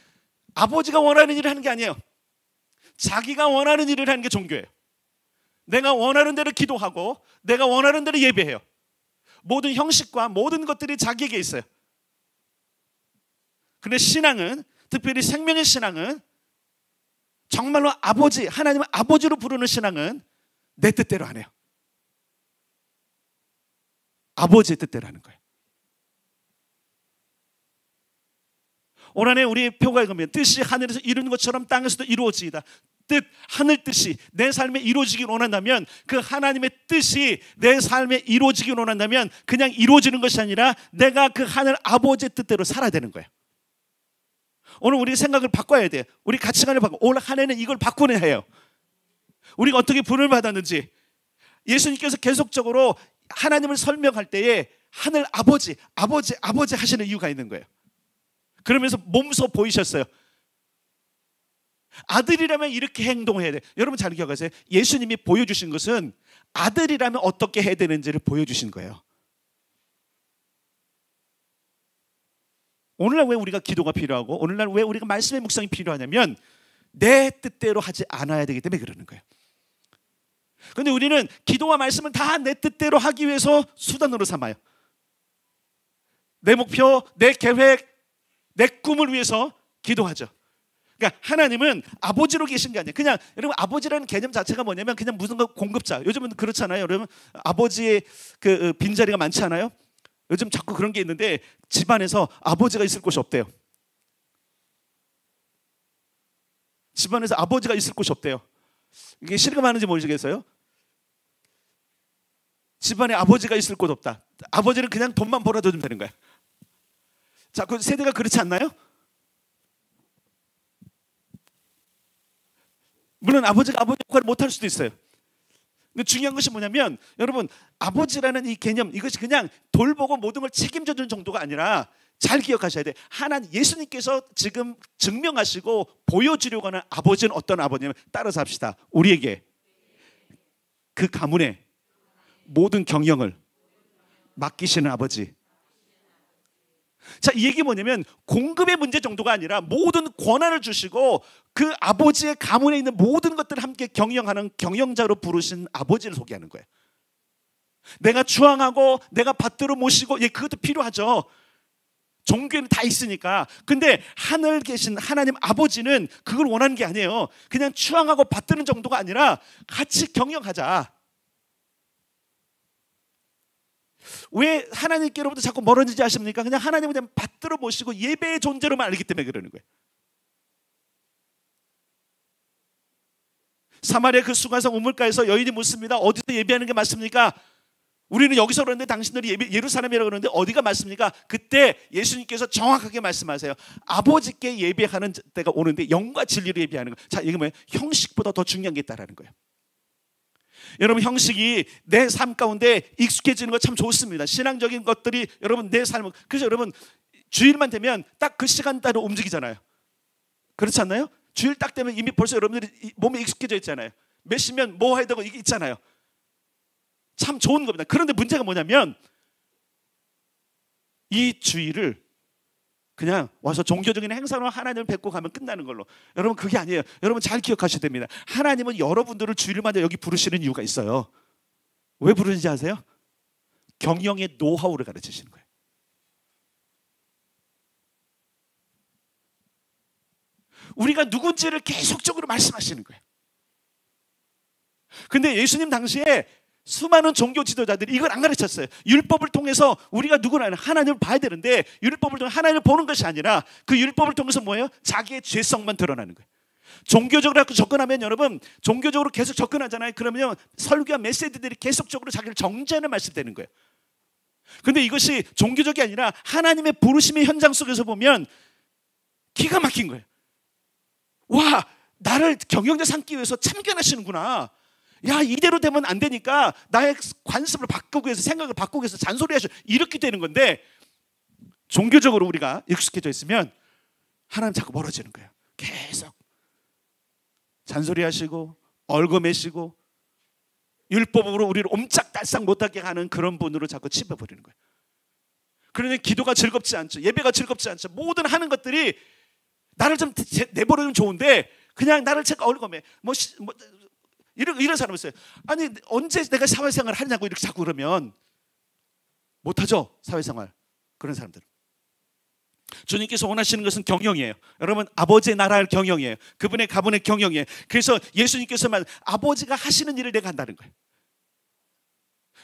아버지가 원하는 일을 하는 게 아니에요. 자기가 원하는 일을 하는 게 종교예요. 내가 원하는 대로 기도하고 내가 원하는 대로 예배해요. 모든 형식과 모든 것들이 자기에게 있어요. 근데 신앙은, 특별히 생명의 신앙은 정말로 아버지, 하나님을 아버지로 부르는 신앙은 내 뜻대로 안 해요. 아버지의 뜻대로 하는 거예요. 올 한해 우리의 표가 이거면 뜻이 하늘에서 이루는 것처럼 땅에서도 이루어지이다. 뜻, 하늘 뜻이 내 삶에 이루어지길 원한다면 그 하나님의 뜻이 내 삶에 이루어지길 원한다면 그냥 이루어지는 것이 아니라 내가 그 하늘 아버지의 뜻대로 살아야 되는 거예요. 오늘 우리 생각을 바꿔야 돼. 우리 가치관을 바꿔. 올 한 해는 이걸 바꾸는 해요. 우리가 어떻게 부름을 받았는지. 예수님께서 계속적으로 하나님을 설명할 때에 하늘 아버지, 아버지, 아버지 하시는 이유가 있는 거예요. 그러면서 몸소 보이셨어요. 아들이라면 이렇게 행동해야 돼. 여러분 잘 기억하세요. 예수님이 보여주신 것은 아들이라면 어떻게 해야 되는지를 보여주신 거예요. 오늘날 왜 우리가 기도가 필요하고 오늘날 왜 우리가 말씀의 묵상이 필요하냐면 내 뜻대로 하지 않아야 되기 때문에 그러는 거예요. 그런데 우리는 기도와 말씀을 다 내 뜻대로 하기 위해서 수단으로 삼아요. 내 목표, 내 계획, 내 꿈을 위해서 기도하죠. 그러니까 하나님은 아버지로 계신 게 아니에요. 그냥 여러분 아버지라는 개념 자체가 뭐냐면 그냥 무슨 공급자. 요즘은 그렇잖아요. 여러분 아버지의 그 빈자리가 많지 않아요? 요즘 자꾸 그런 게 있는데 집안에서 아버지가 있을 곳이 없대요. 집안에서 아버지가 있을 곳이 없대요. 이게 실감하는지 모르시겠어요? 집안에 아버지가 있을 곳 없다. 아버지는 그냥 돈만 벌어도 되는 거야. 자, 그 세대가 그렇지 않나요? 물론 아버지가 아버지 역할을 못할 수도 있어요. 근데 중요한 것이 뭐냐면 여러분 아버지라는 이 개념 이것이 그냥 돌보고 모든 걸 책임져 주는 정도가 아니라 잘 기억하셔야 돼. 하나님 예수님께서 지금 증명하시고 보여주려고 하는 아버지는 어떤 아버지냐면 따라서 합시다. 우리에게 그 가문의 모든 경영을 맡기시는 아버지. 자, 이 얘기 뭐냐면 공급의 문제 정도가 아니라 모든 권한을 주시고 그 아버지의 가문에 있는 모든 것들을 함께 경영하는 경영자로 부르신 아버지를 소개하는 거예요. 내가 주황하고 내가 받들어 모시고 그것도 필요하죠. 종교는 다 있으니까. 근데 하늘 계신 하나님 아버지는 그걸 원하는 게 아니에요. 그냥 추앙하고 받드는 정도가 아니라 같이 경영하자. 왜 하나님께로부터 자꾸 멀어지지 아십니까? 그냥 하나님을 그냥 받들어 모시고 예배의 존재로만 알기 때문에 그러는 거예요. 사마리아 그 수가성 우물가에서 여인이 묻습니다. 어디서 예배하는 게 맞습니까? 우리는 여기서 그러는데 당신들이 예루살렘이라고 그러는데 어디가 맞습니까? 그때 예수님께서 정확하게 말씀하세요. 아버지께 예배하는 때가 오는데 영과 진리로 예배하는 거. 자, 이게 뭐예요? 형식보다 더 중요한 게 있다라는 거예요. 여러분 형식이 내 삶 가운데 익숙해지는 거 참 좋습니다. 신앙적인 것들이 여러분 내 삶을 그래서 여러분 주일만 되면 딱 그 시간 따라 움직이잖아요. 그렇지 않나요? 주일 딱 되면 이미 벌써 여러분들이 몸에 익숙해져 있잖아요. 몇 시면 뭐 해야 되고 이게 있잖아요. 참 좋은 겁니다. 그런데 문제가 뭐냐면 이 주일을 그냥 와서 종교적인 행사로 하나님을 뵙고 가면 끝나는 걸로. 여러분 그게 아니에요. 여러분 잘 기억하셔야 됩니다. 하나님은 여러분들을 주일마다 여기 부르시는 이유가 있어요. 왜 부르는지 아세요? 경영의 노하우를 가르치시는 거예요. 우리가 누군지를 계속적으로 말씀하시는 거예요. 근데 예수님 당시에 수많은 종교 지도자들이 이걸 안 가르쳤어요. 율법을 통해서 우리가 누구나 하나님을 봐야 되는데 율법을 통해 하나님을 보는 것이 아니라 그 율법을 통해서 뭐예요? 자기의 죄성만 드러나는 거예요. 종교적으로 접근하면 여러분 종교적으로 계속 접근하잖아요. 그러면 설교와 메시지들이 계속적으로 자기를 정죄하는 말씀이 되는 거예요. 근데 이것이 종교적이 아니라 하나님의 부르심의 현장 속에서 보면 기가 막힌 거예요. 와, 나를 경영자 삼기 위해서 참견하시는구나. 야, 이대로 되면 안 되니까 나의 관습을 바꾸기 위해서 생각을 바꾸기 위해서 잔소리하셔. 이렇게 되는 건데 종교적으로 우리가 익숙해져 있으면 하나님 자꾸 멀어지는 거예요. 계속 잔소리하시고 얽어매시고 율법으로 우리를 옴짝달싹 못하게 하는 그런 분으로 자꾸 칩어버리는 거예요. 그러니 기도가 즐겁지 않죠. 예배가 즐겁지 않죠. 모든 하는 것들이 나를 좀 내버려두면 좋은데 그냥 나를 제가 얽어매 이런 사람이 있어요. 아니 언제 내가 사회생활 하냐고 이렇게 자꾸 그러면 못하죠. 사회생활. 그런 사람들은 주님께서 원하시는 것은 경영이에요. 여러분 아버지의 나라의 경영이에요. 그분의 가문의 경영이에요. 그래서 예수님께서 말 아버지가 하시는 일을 내가 한다는 거예요.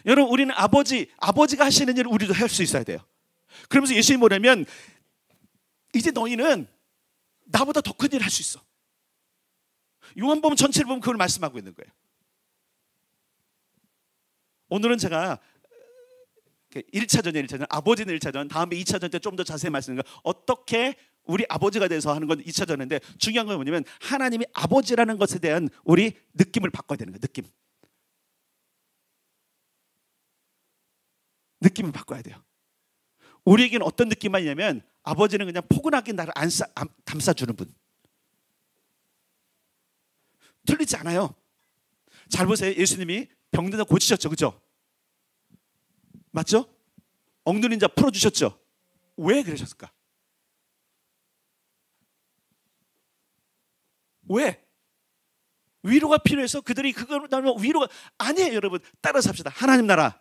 여러분 우리는 아버지가 하시는 일을 우리도 할 수 있어야 돼요. 그러면서 예수님이 뭐냐면 이제 너희는 나보다 더 큰 일을 할 수 있어. 요한복음 전체를 보면 그걸 말씀하고 있는 거예요. 오늘은 제가 1차전이에요. 1차전. 아버지는 1차전. 다음에 2차전 때 좀 더 자세히 말씀드리는 거예요. 어떻게 우리 아버지가 돼서 하는 건 2차전인데 중요한 건 뭐냐면 하나님이 아버지라는 것에 대한 우리 느낌을 바꿔야 되는 거예요. 느낌을 바꿔야 돼요. 우리에게는 어떤 느낌만 있냐면 아버지는 그냥 포근하게 나를 감싸주는 분. 틀리지 않아요. 잘 보세요. 예수님이 병든 자 고치셨죠. 그죠? 맞죠? 엉뚱인 자 풀어주셨죠. 왜 그러셨을까? 왜? 위로가 필요해서 그들이 그걸 나누면 위로가 아니에요. 여러분 따라서 합시다. 하나님 나라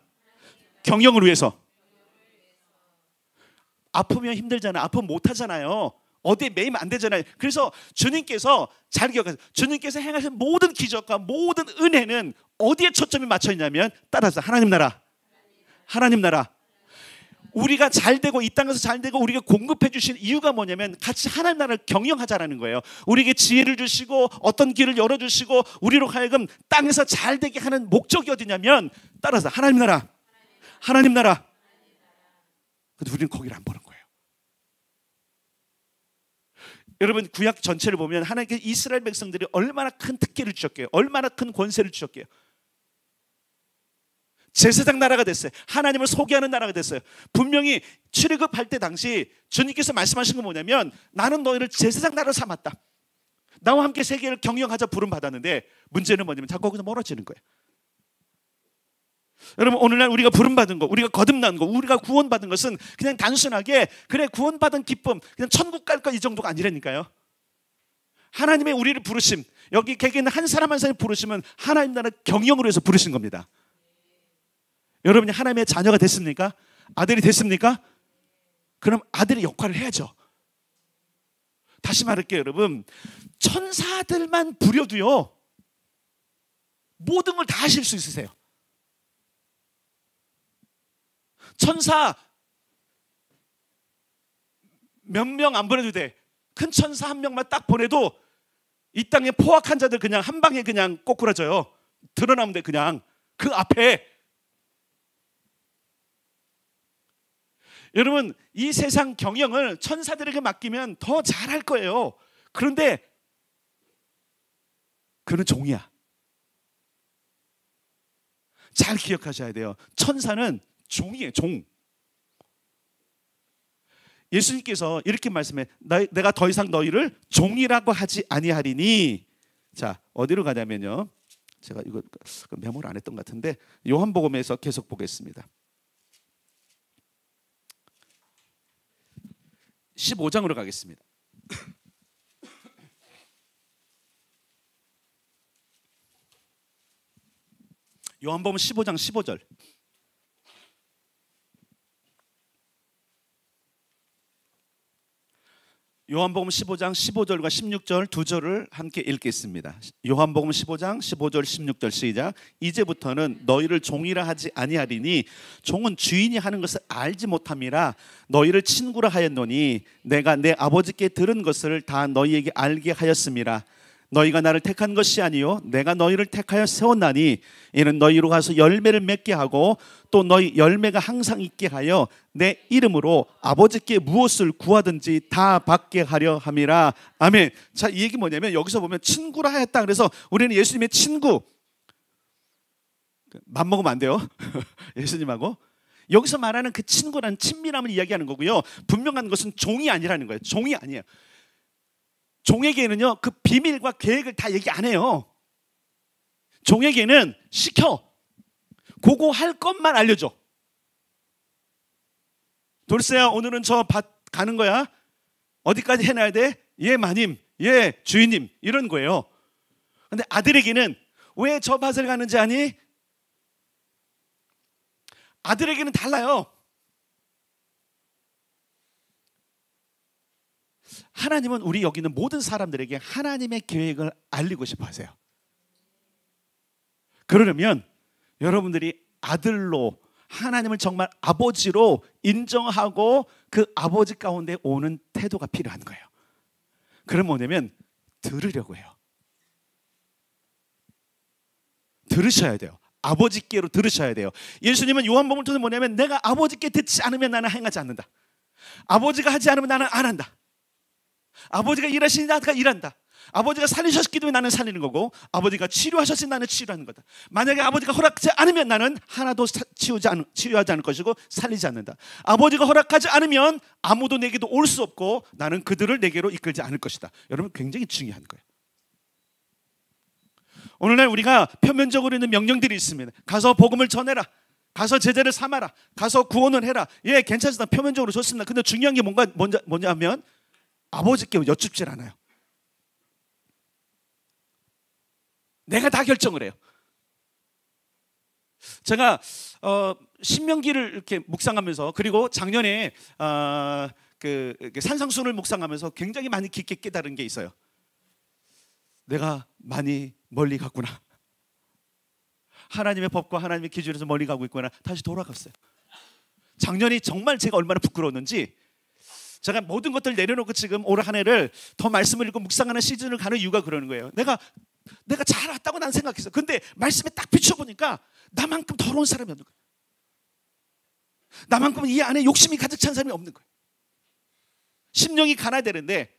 경영을 위해서. 아프면 힘들잖아요. 아프면 못하잖아요. 어디에 매이면 안 되잖아요. 그래서 주님께서 잘 기억하세요. 주님께서 행하신 모든 기적과 모든 은혜는 어디에 초점이 맞춰 있냐면 따라서 하나님 나라. 하나님 나라. 우리가 잘 되고 이 땅에서 잘 되고 우리가 공급해 주신 이유가 뭐냐면 같이 하나님 나라를 경영하자라는 거예요. 우리에게 지혜를 주시고 어떤 길을 열어주시고 우리로 하여금 땅에서 잘 되게 하는 목적이 어디냐면 따라서 하나님 나라. 하나님 나라. 근데 우리는 거기를 안 보는 거예요. 여러분 구약 전체를 보면 하나님께서 이스라엘 백성들이 얼마나 큰 특혜를 주셨게요. 얼마나 큰 권세를 주셨게요. 제사장 나라가 됐어요. 하나님을 소개하는 나라가 됐어요. 분명히 출애굽할 때 당시 주님께서 말씀하신 건 뭐냐면 나는 너희를 제사장 나라로 삼았다. 나와 함께 세계를 경영하자 부름 받았는데 문제는 뭐냐면 자꾸 거기서 멀어지는 거예요. 여러분 오늘날 우리가 부름받은 거, 우리가 거듭난 거, 우리가 구원받은 것은 그냥 단순하게 그래 구원받은 기쁨, 그냥 천국 갈 거 이 정도가 아니라니까요. 하나님의 우리를 부르심, 여기 객에 있는 한 사람 한 사람이 부르시면 하나님 나라 경영으로 해서 부르신 겁니다. 여러분이 하나님의 자녀가 됐습니까? 아들이 됐습니까? 그럼 아들의 역할을 해야죠. 다시 말할게요 여러분, 천사들만 부려도요 모든 걸 다 하실 수 있으세요. 천사 몇 명 안 보내도 돼. 큰 천사 한 명만 딱 보내도 이 땅에 포악한 자들 그냥 한 방에 그냥 꼬꾸라져요. 드러나면 돼. 그냥 그 앞에. 여러분 이 세상 경영을 천사들에게 맡기면 더 잘할 거예요. 그런데 그는 종이야. 잘 기억하셔야 돼요. 천사는 종이에요. 종. 예수님께서 이렇게 말씀해, 내가 더 이상 너희를 종이라고 하지 아니하리니. 자 어디로 가냐면요, 제가 이거 메모를 안 했던 것 같은데 요한복음에서 계속 보겠습니다. 15장으로 가겠습니다. 요한복음 15장 15절. 요한복음 15장 15절과 16절 두 절을 함께 읽겠습니다. 요한복음 15장 15절 16절 시작. 이제부터는 너희를 종이라 하지 아니하리니 종은 주인이 하는 것을 알지 못함이라 너희를 친구라 하였노니 내가 내 아버지께 들은 것을 다 너희에게 알게 하였음이라. 너희가 나를 택한 것이 아니요 내가 너희를 택하여 세웠나니 이는 너희로 가서 열매를 맺게 하고 또 너희 열매가 항상 있게 하여 내 이름으로 아버지께 무엇을 구하든지 다 받게 하려 함이라. 아멘. 자, 이 얘기 뭐냐면 여기서 보면 친구라 하였다. 그래서 우리는 예수님의 친구, 맘먹으면 안 돼요. 예수님하고 여기서 말하는 그 친구라는 친밀함을 이야기하는 거고요. 분명한 것은 종이 아니라는 거예요. 종이 아니에요. 종에게는요 그 비밀과 계획을 다 얘기 안 해요. 종에게는 시켜, 그거 할 것만 알려줘. 돌쇠야 오늘은 저 밭 가는 거야. 어디까지 해놔야 돼? 예 마님, 예 주인님, 이런 거예요. 근데 아들에게는 왜 저 밭을 가는지 아니? 아들에게는 달라요. 하나님은 우리 여기 있는 모든 사람들에게 하나님의 계획을 알리고 싶어 하세요. 그러려면 여러분들이 아들로 하나님을 정말 아버지로 인정하고 그 아버지 가운데 오는 태도가 필요한 거예요. 그럼 뭐냐면 들으려고 해요. 들으셔야 돼요. 아버지께로 들으셔야 돼요. 예수님은 요한복음을 통해서 뭐냐면 내가 아버지께 듣지 않으면 나는 행하지 않는다. 아버지가 하지 않으면 나는 안 한다. 아버지가 일하시니 나가 일한다. 아버지가 살리셨기 때문에 나는 살리는 거고, 아버지가 치료하셨으니 나는 치료하는 거다. 만약에 아버지가 허락하지 않으면 나는 하나도 치유하지 않을 것이고 살리지 않는다. 아버지가 허락하지 않으면 아무도 내게도 올 수 없고 나는 그들을 내게로 이끌지 않을 것이다. 여러분, 굉장히 중요한 거예요. 오늘날 우리가 표면적으로 있는 명령들이 있습니다. 가서 복음을 전해라, 가서 제자를 삼아라, 가서 구원을 해라. 예, 괜찮습니다. 표면적으로 좋습니다. 근데 중요한 게 뭐냐면 아버지께 여쭙질 않아요. 내가 다 결정을 해요. 제가 신명기를 이렇게 묵상하면서, 그리고 작년에 산상순을 묵상하면서 굉장히 많이 깊게 깨달은 게 있어요. 내가 많이 멀리 갔구나. 하나님의 법과 하나님의 기준에서 멀리 가고 있구나. 다시 돌아갔어요. 작년이 정말 제가 얼마나 부끄러웠는지, 제가 모든 것들을 내려놓고 지금 올 한 해를 더 말씀을 읽고 묵상하는 시즌을 가는 이유가 그러는 거예요. 내가 잘 왔다고 난 생각했어. 근데 말씀에 딱 비춰보니까 나만큼 더러운 사람이 없는 거예요. 나만큼 이 안에 욕심이 가득 찬 사람이 없는 거예요. 심령이 가나야 되는데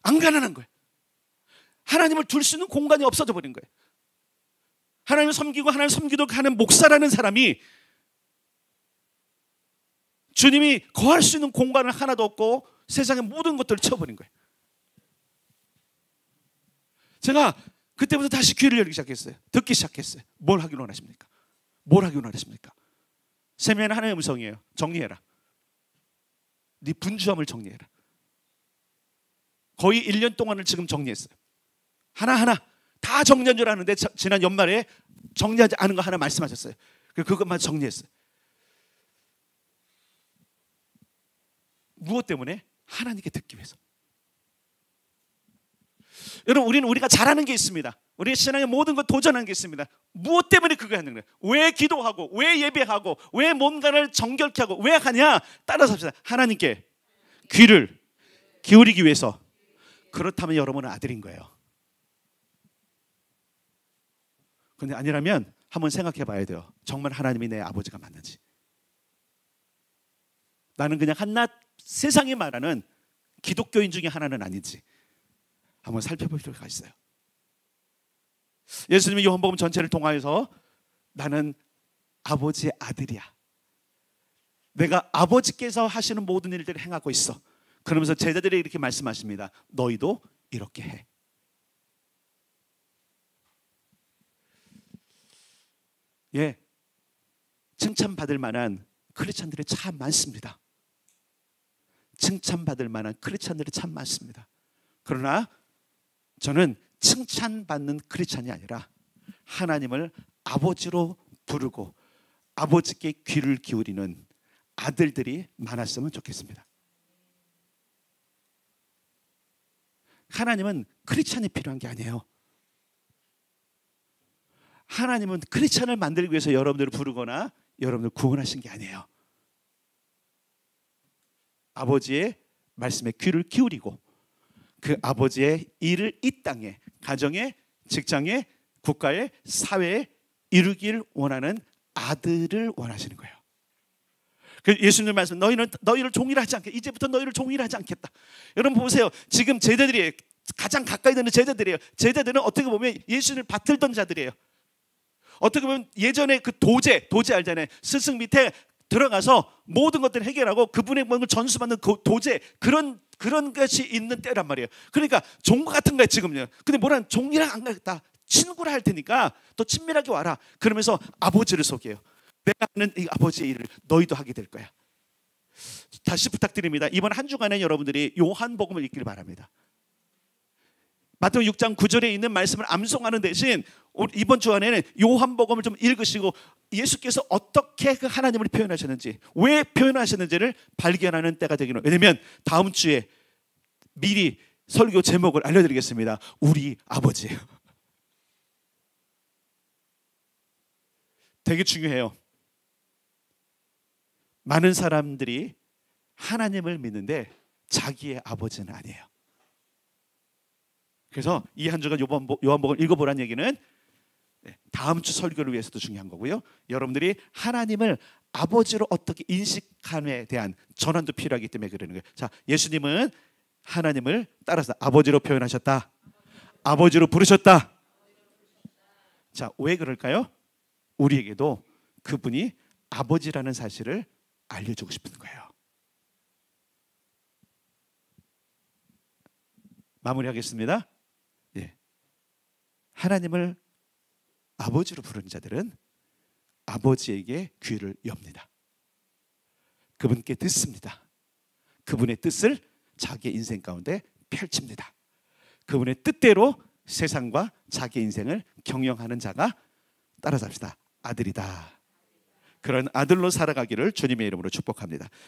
안 가난한 거예요. 하나님을 둘 수 있는 공간이 없어져 버린 거예요. 하나님을 섬기고 하나님을 섬기도록 하는 목사라는 사람이 주님이 거할 수 있는 공간을 하나도 없고 세상의 모든 것들을 채워버린 거예요. 제가 그때부터 다시 귀를 열기 시작했어요. 듣기 시작했어요. 뭘 하기로 원하십니까? 뭘 하기로 원하십니까? 세미는 하나님의 음성이에요. 정리해라. 네 분주함을 정리해라. 거의 1년 동안을 지금 정리했어요. 하나하나 다 정리한 줄 아는데 지난 연말에 정리하지 않은 거 하나 말씀하셨어요. 그것만 정리했어요. 무엇 때문에? 하나님께 듣기 위해서. 여러분, 우리가 잘하는 게 있습니다. 우리의 신앙의 모든 것 도전하는 게 있습니다. 무엇 때문에 그거 하는 거예요? 왜 기도하고, 왜 예배하고, 왜 뭔가를 정결케 하고, 왜 하냐? 따라서 합시다. 하나님께 귀를 기울이기 위해서. 그렇다면 여러분은 아들인 거예요. 그런데 아니라면 한번 생각해 봐야 돼요. 정말 하나님이 내 아버지가 맞는지. 나는 그냥 한낱 세상이 말하는 기독교인 중에 하나는 아닌지 한번 살펴볼 필요가 있어요. 예수님이 요한복음 전체를 통하여서 나는 아버지의 아들이야, 내가 아버지께서 하시는 모든 일들을 행하고 있어, 그러면서 제자들에게 이렇게 말씀하십니다. 너희도 이렇게 해. 예, 칭찬받을 만한 크리스찬들이 참 많습니다. 칭찬받을 만한 크리스찬들이 참 많습니다. 그러나 저는 칭찬받는 크리스찬이 아니라 하나님을 아버지로 부르고 아버지께 귀를 기울이는 아들들이 많았으면 좋겠습니다. 하나님은 크리스찬이 필요한 게 아니에요. 하나님은 크리스찬을 만들기 위해서 여러분들을 부르거나 여러분들 구원하신 게 아니에요. 아버지의 말씀에 귀를 기울이고 그 아버지의 일을 이 땅에, 가정에, 직장에, 국가에, 사회에 이루길 원하는 아들을 원하시는 거예요. 그 예수님 말씀, 너희를 종이라 하지 않겠다. 이제부터 너희를 종이라 하지 않겠다. 여러분 보세요. 지금 제자들이 가장 가까이 되는 제자들이에요. 제자들은 어떻게 보면 예수님을 받들던 자들이에요. 어떻게 보면 예전에 그 도제 알잖아요. 스승 밑에 들어가서 모든 것들을 해결하고 그분의 뭔가 전수받는 그 도제, 그런 것이 있는 때란 말이에요. 그러니까 종과 같은 거예요 지금요. 근데 뭐라는 종이랑 안 가겠다, 친구라 할 테니까 더 친밀하게 와라. 그러면서 아버지를 소개해요. 내가 하는 이 아버지의 일을 너희도 하게 될 거야. 다시 부탁드립니다. 이번 한 주간에 여러분들이 요한복음을 읽기를 바랍니다. 마태복음 6장 9절에 있는 말씀을 암송하는 대신 이번 주간에는 요한복음을 좀 읽으시고 예수께서 어떻게 그 하나님을 표현하셨는지, 왜 표현하셨는지를 발견하는 때가 되기로. 왜냐하면 다음 주에 미리 설교 제목을 알려드리겠습니다. 우리 아버지예요. 되게 중요해요. 많은 사람들이 하나님을 믿는데 자기의 아버지는 아니에요. 그래서 이 한 주간 요한복음을 읽어보라는 얘기는 다음 주 설교를 위해서도 중요한 거고요. 여러분들이 하나님을 아버지로 어떻게 인식함에 대한 전환도 필요하기 때문에 그러는 거예요. 자, 예수님은 하나님을 따라서 아버지로 표현하셨다. 아버지로 부르셨다. 자, 왜 그럴까요? 우리에게도 그분이 아버지라는 사실을 알려주고 싶은 거예요. 마무리하겠습니다. 예. 하나님을 아버지로 부르는 자들은 아버지에게 귀를 엽니다. 그분께 듣습니다. 그분의 뜻을 자기 인생 가운데 펼칩니다. 그분의 뜻대로 세상과 자기 인생을 경영하는 자가, 따라잡시다, 아들이다. 그런 아들로 살아가기를 주님의 이름으로 축복합니다.